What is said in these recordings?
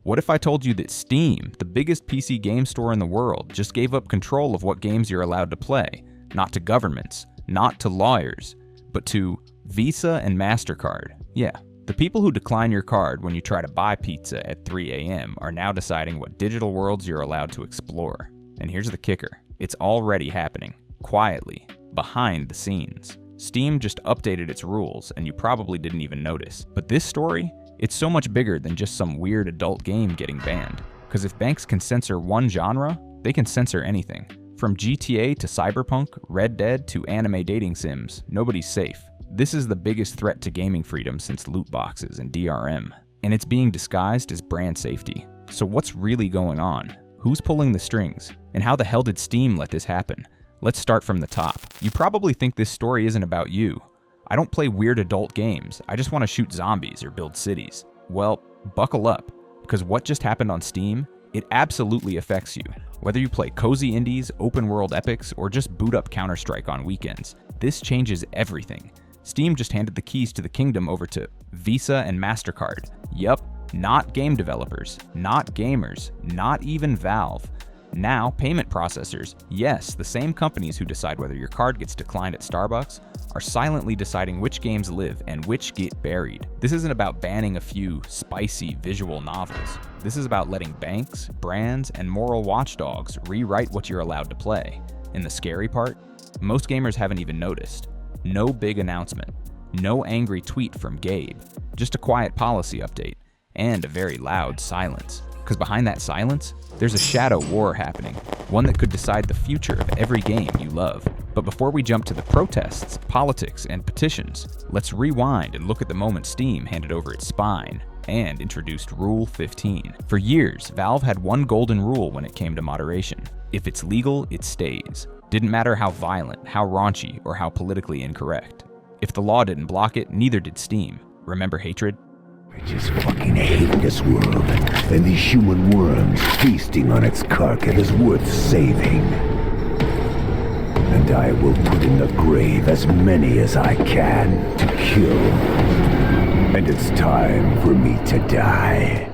What if I told you that Steam, the biggest PC game store in the world, just gave up control of what games you're allowed to play, not to governments, not to lawyers, but to Visa and Mastercard? Yeah, the people who decline your card when you try to buy pizza at 3 a.m. are now deciding what digital worlds you're allowed to explore. And here's the kicker. It's already happening, quietly, behind the scenes. Steam just updated its rules, and you probably didn't even notice. But this story, it's so much bigger than just some weird adult game getting banned. Because if banks can censor one genre, they can censor anything. From GTA to Cyberpunk, Red Dead to anime dating sims, nobody's safe. This is the biggest threat to gaming freedom since loot boxes and DRM. And it's being disguised as brand safety. So what's really going on? Who's pulling the strings? And how the hell did Steam let this happen? Let's start from the top. You probably think this story isn't about you. I don't play weird adult games, I just want to shoot zombies or build cities. Well, buckle up, because what just happened on Steam, it absolutely affects you. Whether you play cozy indies, open world epics, or just boot up Counter-Strike on weekends, this changes everything. Steam just handed the keys to the kingdom over to Visa and Mastercard. Yup, not game developers, not gamers, not even Valve. Now, payment processors, yes, the same companies who decide whether your card gets declined at Starbucks, are silently deciding which games live and which get buried. This isn't about banning a few spicy visual novels. This is about letting banks, brands, and moral watchdogs rewrite what you're allowed to play. And the scary part? Most gamers haven't even noticed. No big announcement. No angry tweet from Gabe. Just a quiet policy update. And a very loud silence. Because behind that silence, there's a shadow war happening, one that could decide the future of every game you love. But before we jump to the protests, politics, and petitions, let's rewind and look at the moment Steam handed over its spine and introduced Rule 15. For years, Valve had one golden rule when it came to moderation. If it's legal, it stays. Didn't matter how violent, how raunchy, or how politically incorrect. If the law didn't block it, neither did Steam. Remember hatred? I just fucking hate this world, and these human worms feasting on its carcass is worth saving. And I will put in the grave as many as I can to kill. And it's time for me to die.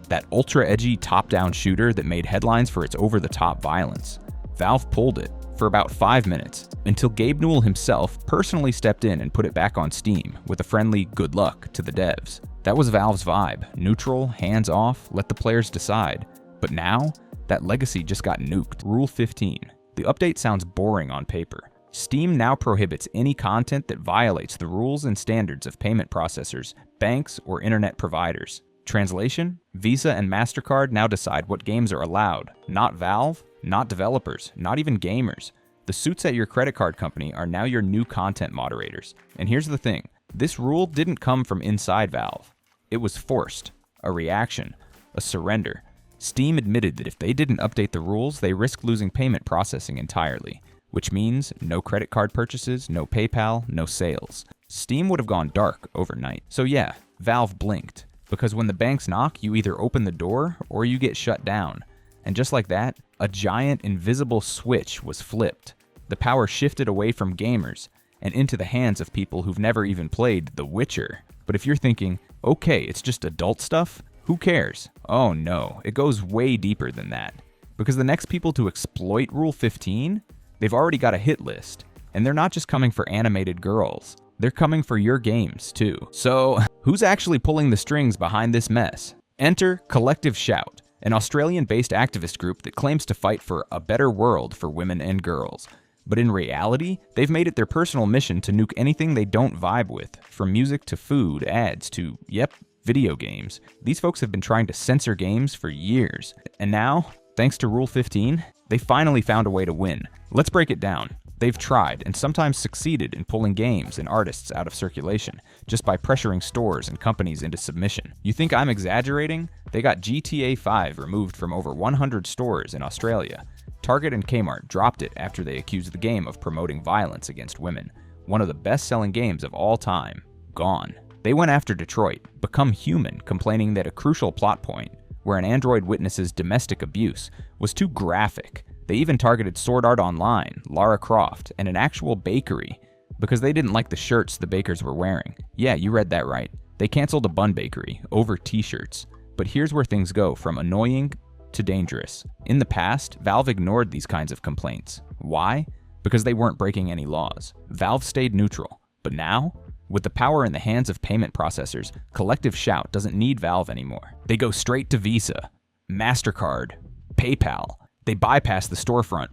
That ultra-edgy top-down shooter that made headlines for its over-the-top violence. Valve pulled it for about 5 minutes, until Gabe Newell himself personally stepped in and put it back on Steam with a friendly good luck to the devs. That was Valve's vibe, neutral, hands off, let the players decide. But now, that legacy just got nuked. Rule 15. The update sounds boring on paper. Steam now prohibits any content that violates the rules and standards of payment processors, banks, or internet providers. Translation? Visa and Mastercard now decide what games are allowed, not Valve, not developers, not even gamers. The suits at your credit card company are now your new content moderators. And here's the thing, this rule didn't come from inside Valve. It was forced, a reaction, a surrender. Steam admitted that if they didn't update the rules, they risk losing payment processing entirely, which means no credit card purchases, no PayPal, no sales. Steam would have gone dark overnight. So yeah, Valve blinked, because when the banks knock, you either open the door or you get shut down. And just like that, a giant invisible switch was flipped. The power shifted away from gamers and into the hands of people who've never even played The Witcher. But if you're thinking, okay, it's just adult stuff, who cares? Oh no, it goes way deeper than that. Because the next people to exploit Rule 15, they've already got a hit list. And they're not just coming for animated girls, they're coming for your games too. So, who's actually pulling the strings behind this mess? Enter Collective Shout, an Australian-based activist group that claims to fight for a better world for women and girls. But in reality, they've made it their personal mission to nuke anything they don't vibe with, from music to food, ads to, yep, video games. These folks have been trying to censor games for years. And now, thanks to Rule 15, they finally found a way to win. Let's break it down. They've tried and sometimes succeeded in pulling games and artists out of circulation, just by pressuring stores and companies into submission. You think I'm exaggerating? They got GTA 5 removed from over 100 stores in Australia. Target and Kmart dropped it after they accused the game of promoting violence against women. One of the best-selling games of all time, gone. They went after Detroit, Become Human, complaining that a crucial plot point, where an android witnesses domestic abuse, was too graphic. They even targeted Sword Art Online, Lara Croft, and an actual bakery, because they didn't like the shirts the bakers were wearing. Yeah, you read that right. They canceled a bun bakery over t-shirts. But here's where things go from annoying to dangerous. In the past, Valve ignored these kinds of complaints. Why? Because they weren't breaking any laws. Valve stayed neutral. But now, with the power in the hands of payment processors, Collective Shout doesn't need Valve anymore. They go straight to Visa, Mastercard, PayPal. They bypass the storefront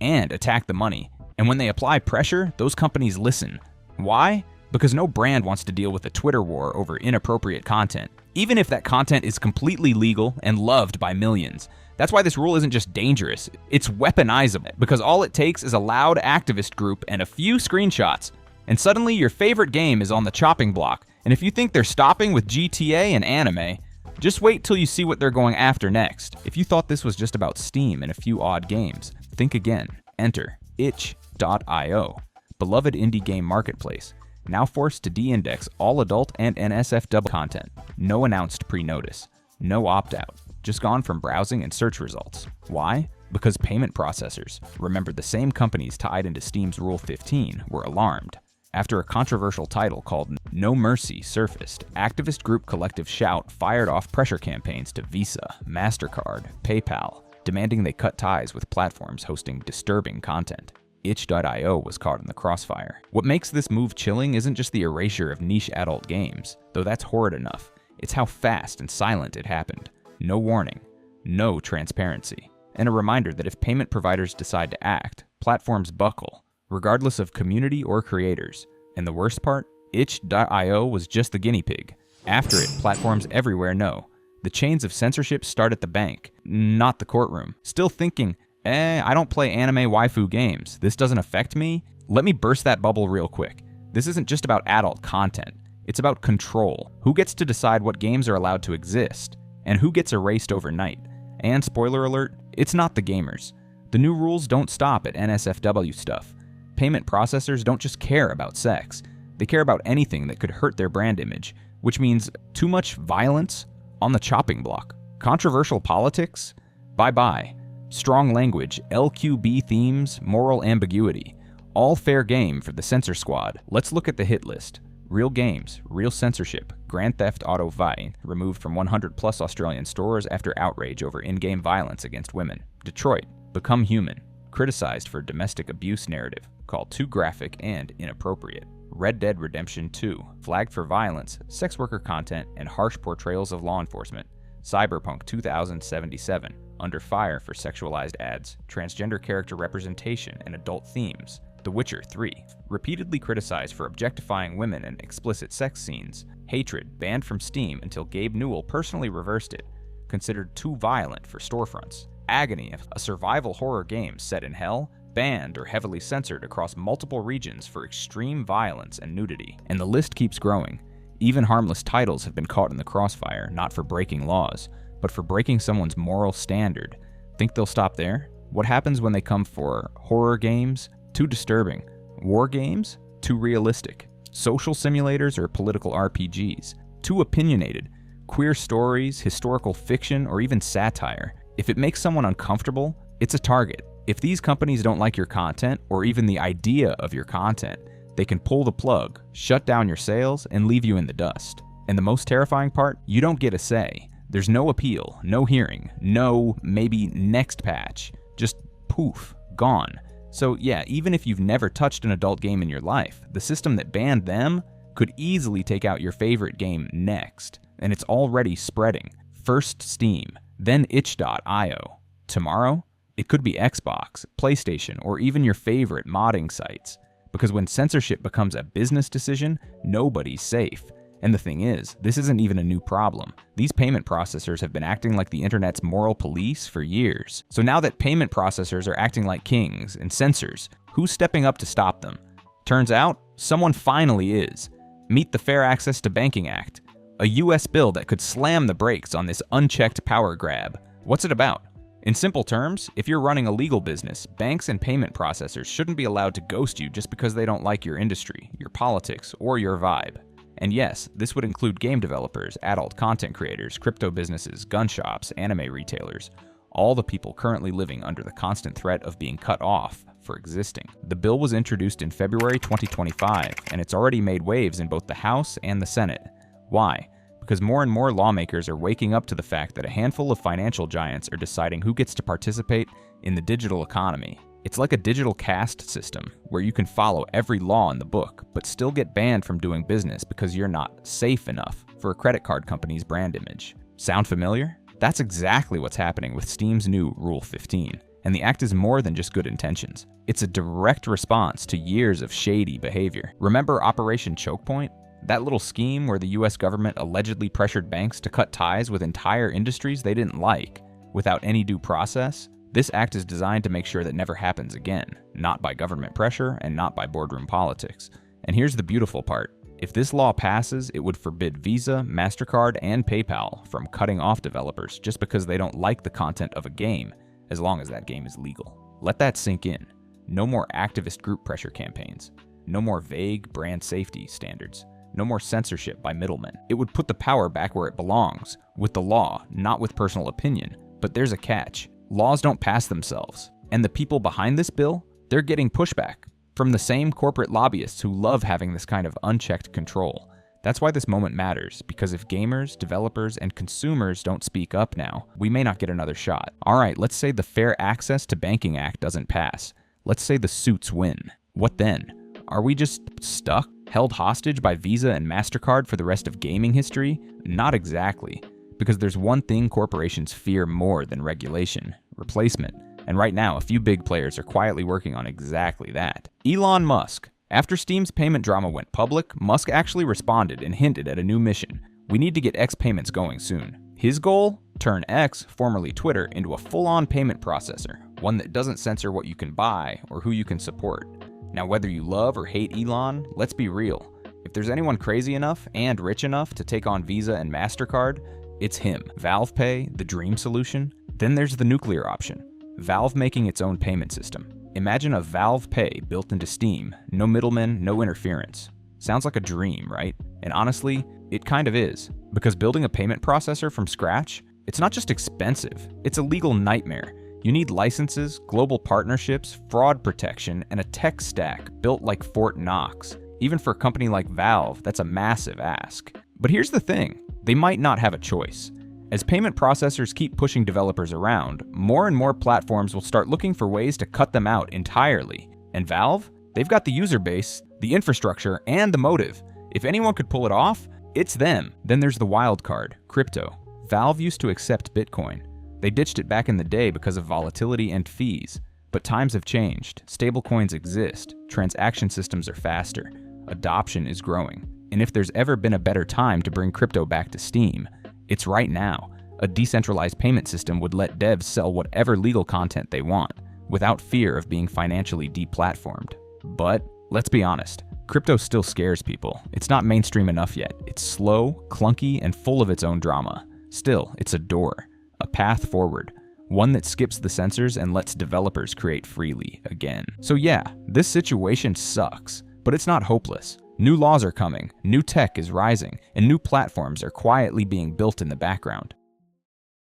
and attack the money. And when they apply pressure, those companies listen. Why? Because no brand wants to deal with a Twitter war over inappropriate content, even if that content is completely legal and loved by millions. That's why this rule isn't just dangerous, it's weaponizable, because all it takes is a loud activist group and a few screenshots, and suddenly your favorite game is on the chopping block. And if you think they're stopping with GTA and anime, just wait till you see what they're going after next. If you thought this was just about Steam and a few odd games, think again. Enter itch.io, beloved indie game marketplace, now forced to de-index all adult and NSFW content. No announced pre-notice. No opt-out. Just gone from browsing and search results. Why? Because payment processors, remember the same companies tied into Steam's Rule 15, were alarmed. After a controversial title called No Mercy surfaced, activist group Collective Shout fired off pressure campaigns to Visa, Mastercard, PayPal, demanding they cut ties with platforms hosting disturbing content. Itch.io was caught in the crossfire. What makes this move chilling isn't just the erasure of niche adult games, though that's horrid enough. It's how fast and silent it happened. No warning, no transparency, and a reminder that if payment providers decide to act, platforms buckle, regardless of community or creators. And the worst part? Itch.io was just the guinea pig. After it, platforms everywhere know. The chains of censorship start at the bank, not the courtroom. Still thinking, I don't play anime waifu games. This doesn't affect me? Let me burst that bubble real quick. This isn't just about adult content. It's about control. Who gets to decide what games are allowed to exist? And who gets erased overnight? And spoiler alert, it's not the gamers. The new rules don't stop at NSFW stuff. Payment processors don't just care about sex. They care about anything that could hurt their brand image, which means too much violence on the chopping block. Controversial politics? Bye-bye. Strong language, LQB themes, moral ambiguity. All fair game for the censor squad. Let's look at the hit list. Real games, real censorship, Grand Theft Auto V, removed from 100 plus Australian stores after outrage over in-game violence against women. Detroit, Become Human, criticized for domestic abuse narrative, called too graphic and inappropriate. Red Dead Redemption 2, flagged for violence, sex worker content, and harsh portrayals of law enforcement. Cyberpunk 2077, under fire for sexualized ads, transgender character representation, and adult themes. The Witcher 3, repeatedly criticized for objectifying women and explicit sex scenes. Hatred, banned from Steam until Gabe Newell personally reversed it, considered too violent for storefronts. Agony, a survival horror game set in hell, banned or heavily censored across multiple regions for extreme violence and nudity. And the list keeps growing. Even harmless titles have been caught in the crossfire, not for breaking laws, but for breaking someone's moral standard. Think they'll stop there? What happens when they come for horror games? Too disturbing. War games? Too realistic. Social simulators or political RPGs? Too opinionated. Queer stories, historical fiction, or even satire. If it makes someone uncomfortable, it's a target. If these companies don't like your content, or even the idea of your content, they can pull the plug, shut down your sales, and leave you in the dust. And the most terrifying part? You don't get a say. There's no appeal, no hearing, no maybe next patch. Just poof, gone. So yeah, even if you've never touched an adult game in your life, the system that banned them could easily take out your favorite game next. And it's already spreading. First Steam, then itch.io. Tomorrow, it could be Xbox, PlayStation, or even your favorite modding sites. Because when censorship becomes a business decision, nobody's safe. And the thing is, this isn't even a new problem. These payment processors have been acting like the internet's moral police for years. So now that payment processors are acting like kings and censors, who's stepping up to stop them? Turns out, someone finally is. Meet the Fair Access to Banking Act, a US bill that could slam the brakes on this unchecked power grab. What's it about? In simple terms, if you're running a legal business, banks and payment processors shouldn't be allowed to ghost you just because they don't like your industry, your politics, or your vibe. And yes, this would include game developers, adult content creators, crypto businesses, gun shops, anime retailers, all the people currently living under the constant threat of being cut off for existing. The bill was introduced in February 2025, and it's already made waves in both the House and the Senate. Why? because more and more lawmakers are waking up to the fact that a handful of financial giants are deciding who gets to participate in the digital economy. It's like a digital caste system where you can follow every law in the book, but still get banned from doing business because you're not safe enough for a credit card company's brand image. Sound familiar? That's exactly what's happening with Steam's new Rule 15. And the act is more than just good intentions. It's a direct response to years of shady behavior. Remember Operation Choke Point? That little scheme where the US government allegedly pressured banks to cut ties with entire industries they didn't like, without any due process? This act is designed to make sure that never happens again, not by government pressure and not by boardroom politics. And here's the beautiful part. If this law passes, it would forbid Visa, Mastercard, and PayPal from cutting off developers just because they don't like the content of a game, as long as that game is legal. Let that sink in. No more activist group pressure campaigns. No more vague brand safety standards. No more censorship by middlemen. It would put the power back where it belongs, with the law, not with personal opinion. But there's a catch. Laws don't pass themselves. And the people behind this bill, they're getting pushback from the same corporate lobbyists who love having this kind of unchecked control. That's why this moment matters, because if gamers, developers, and consumers don't speak up now, we may not get another shot. Alright, let's say the Fair Access to Banking Act doesn't pass. Let's say the suits win. What then? Are we just stuck? Held hostage by Visa and Mastercard for the rest of gaming history? Not exactly. Because there's one thing corporations fear more than regulation: replacement. And right now, a few big players are quietly working on exactly that. Elon Musk. After Steam's payment drama went public, Musk actually responded and hinted at a new mission. We need to get X payments going soon. His goal? Turn X, formerly Twitter, into a full-on payment processor, one that doesn't censor what you can buy or who you can support. Now, whether you love or hate Elon, let's be real. If there's anyone crazy enough and rich enough to take on Visa and Mastercard, it's him. Valve Pay, the dream solution. Then there's the nuclear option. Valve making its own payment system. Imagine a Valve Pay built into Steam, no middlemen, no interference. Sounds like a dream, right? And honestly, it kind of is. Because building a payment processor from scratch, it's not just expensive, it's a legal nightmare. You need licenses, global partnerships, fraud protection, and a tech stack built like Fort Knox. Even for a company like Valve, that's a massive ask. But here's the thing, they might not have a choice. As payment processors keep pushing developers around, more and more platforms will start looking for ways to cut them out entirely. And Valve? They've got the user base, the infrastructure, and the motive. If anyone could pull it off, it's them. Then there's the wild card, crypto. Valve used to accept Bitcoin. They ditched it back in the day because of volatility and fees. But times have changed. Stablecoins exist. Transaction systems are faster. Adoption is growing. And if there's ever been a better time to bring crypto back to Steam, it's right now. A decentralized payment system would let devs sell whatever legal content they want, without fear of being financially deplatformed. But, let's be honest, crypto still scares people. It's not mainstream enough yet. It's slow, clunky, and full of its own drama. Still, it's a door, a path forward, one that skips the censors and lets developers create freely again. So yeah, this situation sucks, but it's not hopeless. New laws are coming, new tech is rising, and new platforms are quietly being built in the background.